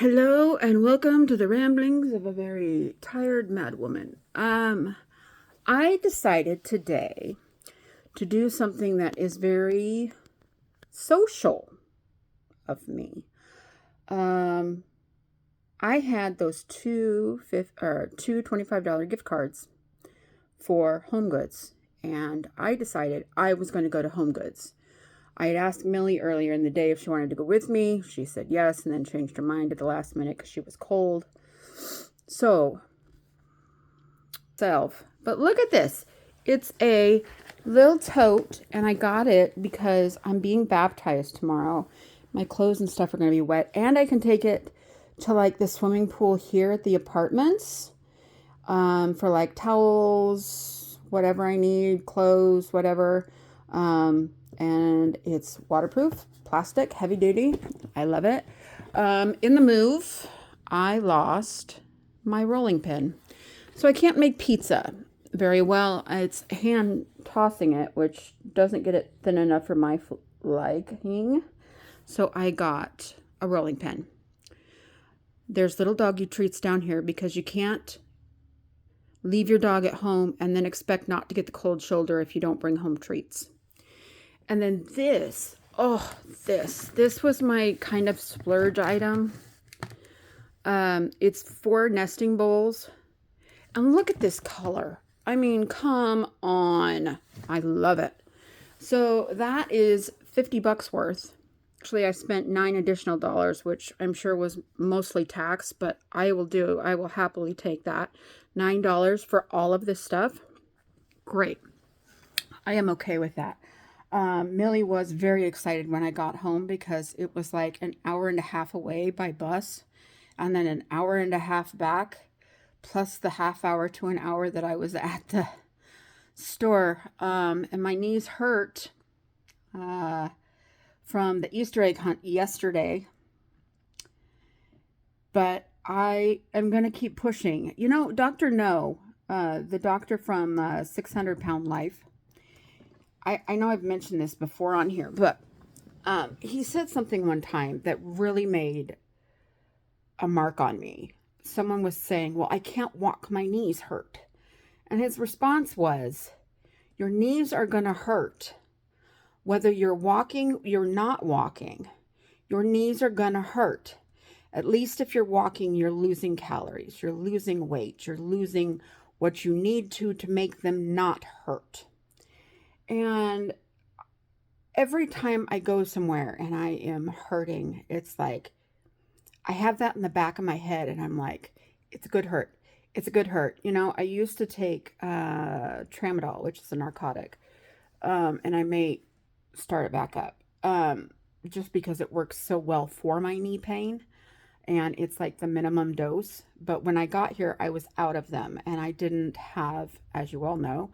Hello and welcome to the ramblings of a very tired mad woman. I decided today to do something that is very social of me. Um, I had those two $25 gift cards for HomeGoods, and I decided I was going to go to HomeGoods. I had asked Millie earlier in the day if she wanted to go with me. She said yes, and then changed her mind at the last minute because she was cold. So, but look at this. It's a little tote, and I got it because I'm being baptized tomorrow. My clothes and stuff are going to be wet, and I can take it to like the swimming pool here at the apartments for like towels, whatever I need, clothes, whatever. And it's waterproof, plastic, heavy duty. I love it. In the move, I lost my rolling pin. So I can't make pizza very well. It's hand tossing it, which doesn't get it thin enough for my liking. So I got a rolling pin. There's little doggy treats down here because you can't leave your dog at home and then expect not to get the cold shoulder if you don't bring home treats. And then this was my kind of splurge item. It's 4 nesting bowls. And look at this color. I mean, come on. I love it. So that is $50 worth. Actually, I spent $9 additional dollars, which I'm sure was mostly tax, but I will happily take that. $9 for all of this stuff. Great. I am okay with that. Millie was very excited when I got home because it was like an hour and a half away by bus and then an hour and a half back, plus the half hour to an hour that I was at the store. And my knees hurt from the Easter egg hunt yesterday. But I am going to keep pushing. You know, Dr. No, the doctor from 600 Pound Life, I know I've mentioned this before on here, but he said something one time that really made a mark on me. Someone was saying, well, I can't walk, my knees hurt. And his response was, your knees are going to hurt. Whether you're walking, you're not walking, your knees are going to hurt. At least if you're walking, you're losing calories, you're losing weight, you're losing what you need to make them not hurt. And every time I go somewhere and I am hurting, it's like, I have that in the back of my head and I'm like, it's a good hurt. It's a good hurt. You know, I used to take tramadol, which is a narcotic, and I may start it back up just because it works so well for my knee pain. And it's like the minimum dose. But when I got here, I was out of them and I didn't have, as you all know,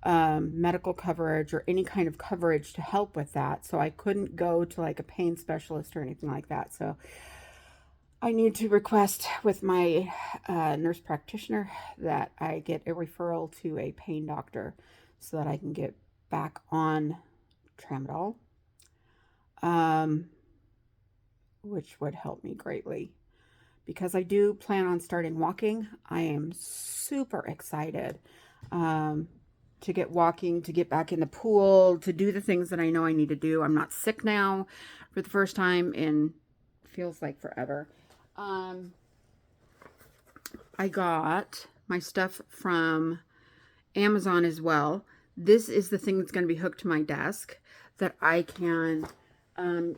medical coverage or any kind of coverage to help with that. So I couldn't go to like a pain specialist or anything like that. So I need to request with my nurse practitioner that I get a referral to a pain doctor so that I can get back on tramadol, which would help me greatly. Because I do plan on starting walking. I am super excited to get walking, to get back in the pool, to do the things that I know I need to do. I'm not sick now for the first time in feels like forever. I got my stuff from Amazon as well. This is the thing that's going to be hooked to my desk that I can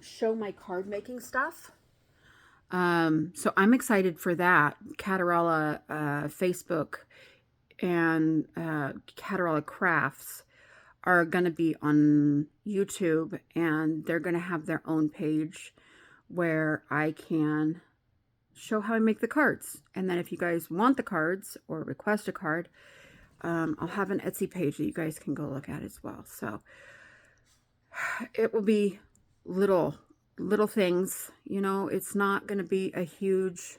show my card making stuff. So I'm excited for that. Catarella Facebook and Catarella Crafts are going to be on YouTube, and they're going to have their own page where I can show how I make the cards. And then if you guys want the cards or request a card, I'll have an Etsy page that you guys can go look at as well. So it will be little things, you know. It's not going to be a huge,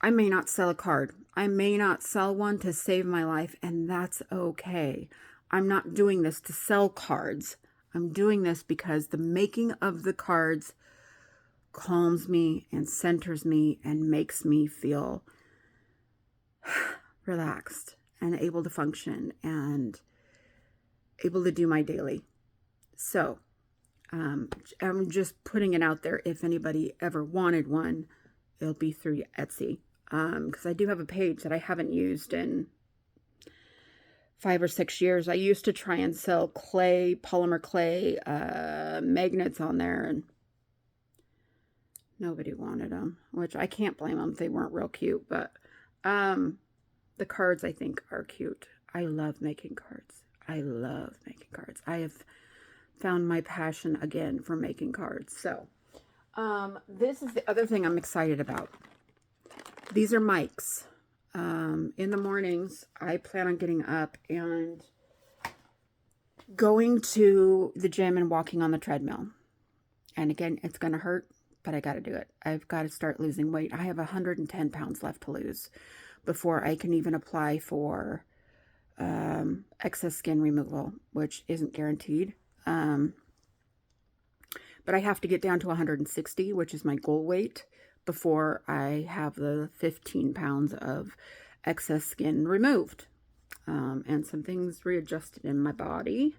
I may not sell a card. I may not sell one to save my life, and that's okay. I'm not doing this to sell cards. I'm doing this because the making of the cards calms me and centers me and makes me feel relaxed and able to function and able to do my daily. So I'm just putting it out there. If anybody ever wanted one, it'll be through Etsy. Because I do have a page that I haven't used in 5 or 6 years. I used to try and sell polymer clay magnets on there, and nobody wanted them, which I can't blame them. They weren't real cute, but the cards I think are cute. I love making cards. I love making cards. I have found my passion again for making cards. So this is the other thing I'm excited about. These are mics. In the mornings, I plan on getting up and going to the gym and walking on the treadmill. And again, it's going to hurt, but I got to do it. I've got to start losing weight. I have 110 pounds left to lose before I can even apply for excess skin removal, which isn't guaranteed. But I have to get down to 160, which is my goal weight, before I have the 15 pounds of excess skin removed. And some things readjusted in my body.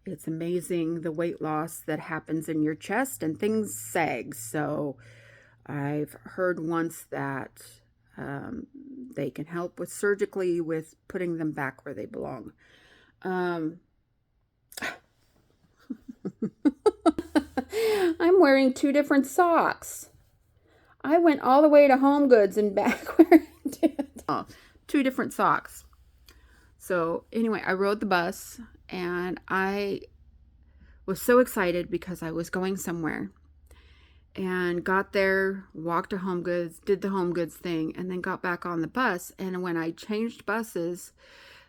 It's amazing the weight loss that happens in your chest, and things sag. So I've heard once that they can help with surgically with putting them back where they belong. I'm wearing 2 different socks. I went all the way to HomeGoods and back wearing 2 different socks. So anyway, I rode the bus and I was so excited because I was going somewhere, and got there, walked to HomeGoods, did the HomeGoods thing, and then got back on the bus. And when I changed buses,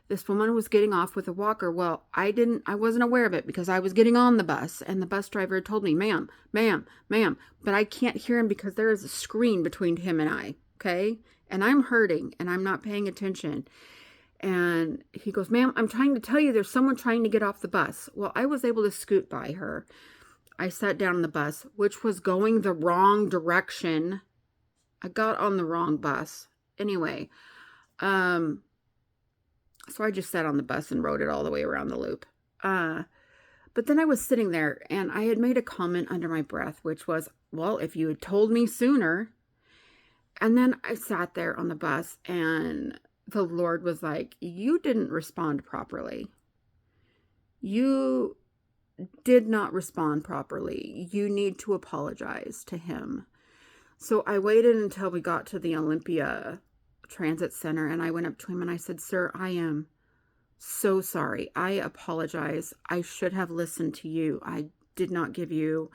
this woman was getting off with a walker. Well, I wasn't aware of it because I was getting on the bus, and the bus driver told me, ma'am, but I can't hear him because there is a screen between him and I, okay? And I'm hurting and I'm not paying attention. And he goes, ma'am, I'm trying to tell you there's someone trying to get off the bus. Well, I was able to scoot by her. I sat down on the bus, which was going the wrong direction. I got on the wrong bus. Anyway, so I just sat on the bus and rode it all the way around the loop. But then I was sitting there and I had made a comment under my breath, which was, well, if you had told me sooner. And then I sat there on the bus and the Lord was like, you didn't respond properly. You did not respond properly. You need to apologize to him. So I waited until we got to the Olympia Transit Center, and I went up to him and I said, sir, I am so sorry. I apologize. I should have listened to you. I did not give you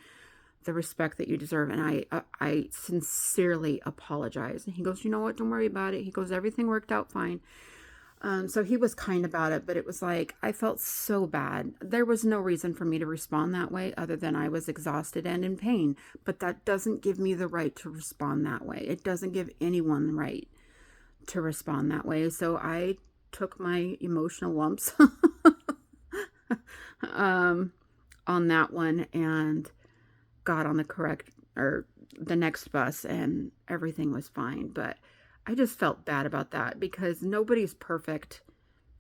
the respect that you deserve, and I sincerely apologize. And he goes, you know what? Don't worry about it. He goes, everything worked out fine. So he was kind about it, but it was like, I felt so bad. There was no reason for me to respond that way other than I was exhausted and in pain. But that doesn't give me the right to respond that way. It doesn't give anyone the right to respond that way. So I took my emotional lumps on that one and got on the next bus, and everything was fine. But I just felt bad about that because nobody's perfect.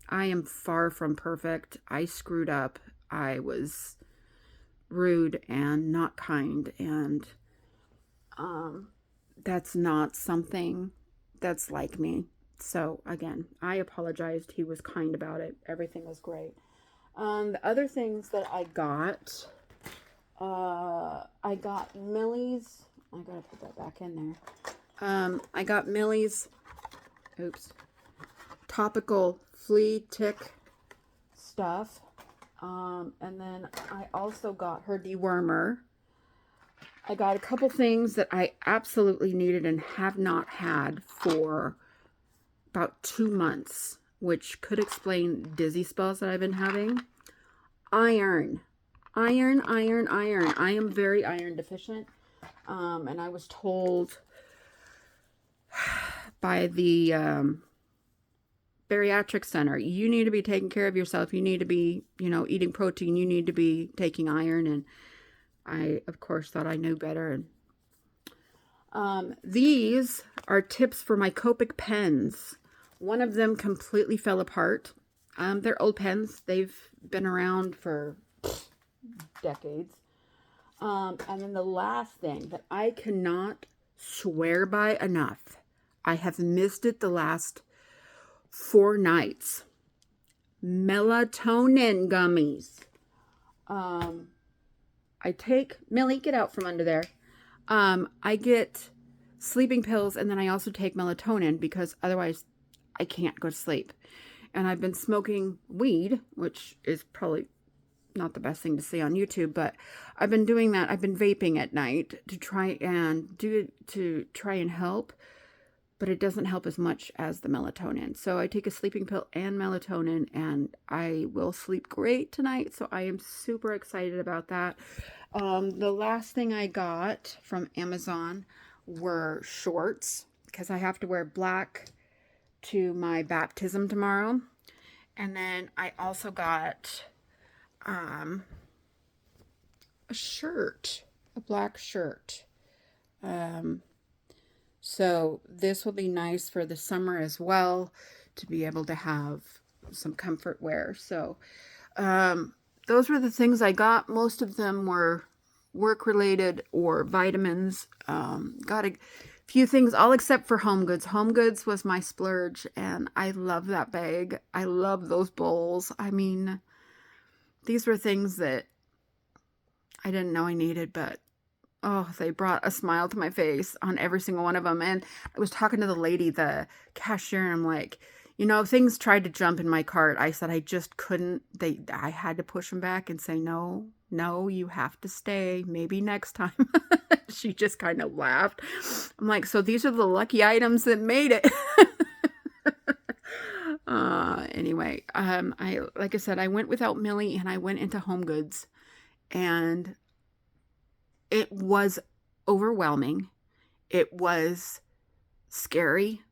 I am far from perfect. I screwed up. I was rude and not kind, and that's not something that's like me. So again, I apologized. He was kind about it. Everything was great. The other things that I got Millie's. I gotta put that back in there. I got Millie's, topical flea tick stuff. And then I also got her dewormer. I got a couple things that I absolutely needed and have not had for about 2 months, which could explain dizzy spells that I've been having. Iron. I am very iron deficient. And I was told by the bariatric center, you need to be taking care of yourself. You need to be, eating protein. You need to be taking iron. And I, of course, thought I knew better. These are tips for my Copic pens. One of them completely fell apart. They're old pens. They've been around for decades. And then the last thing that I cannot swear by enough, I have missed it the last 4 nights. Melatonin gummies. I take, Millie, get out from under there. I get sleeping pills, and then I also take melatonin because otherwise I can't go to sleep. And I've been smoking weed, which is probably not the best thing to see on YouTube, but I've been doing that. I've been vaping at night to try and help, but it doesn't help as much as the melatonin. So I take a sleeping pill and melatonin, and I will sleep great tonight. So I am super excited about that. The last thing I got from Amazon were shorts because I have to wear black to my baptism tomorrow. And then I also got a shirt, a black shirt. So this will be nice for the summer as well, to be able to have some comfort wear. So those were the things I got. Most of them were work related or vitamins. Got a few things, all except for HomeGoods. HomeGoods was my splurge, and I love that bag. I love those bowls. I mean, these were things that I didn't know I needed, but oh, they brought a smile to my face on every single one of them. And I was talking to the lady, the cashier, and I'm like, you know, things tried to jump in my cart. I said I just couldn't. I had to push them back and say, no, you have to stay. Maybe next time. She just kind of laughed. I'm like, so these are the lucky items that made it. Anyway, like I said, I went without Millie, and I went into HomeGoods, and it was overwhelming. It was scary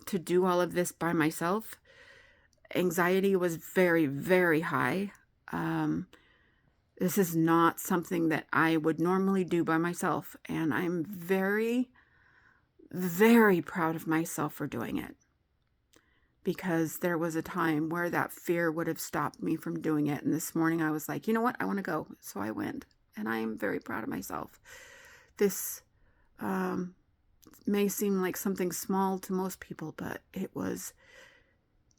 to do all of this by myself. Anxiety was very, very high. This is not something that I would normally do by myself, and I'm very, very proud of myself for doing it, because there was a time where that fear would have stopped me from doing it. And this morning I was like, you know what? I want to go. So I went, and I am very proud of myself. This may seem like something small to most people, but it was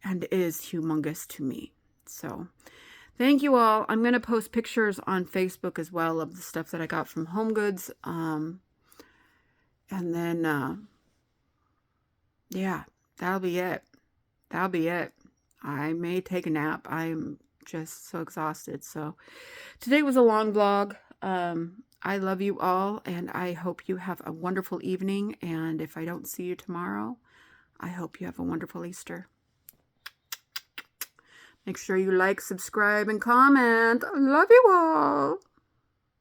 and is humongous to me. So thank you all. I'm going to post pictures on Facebook as well of the stuff that I got from HomeGoods. And then, yeah, that'll be it. That'll be it. I may take a nap. I'm just so exhausted. So today was a long vlog. I love you all, and I hope you have a wonderful evening. And if I don't see you tomorrow, I hope you have a wonderful Easter. Make sure you like, subscribe, and comment. I love you all.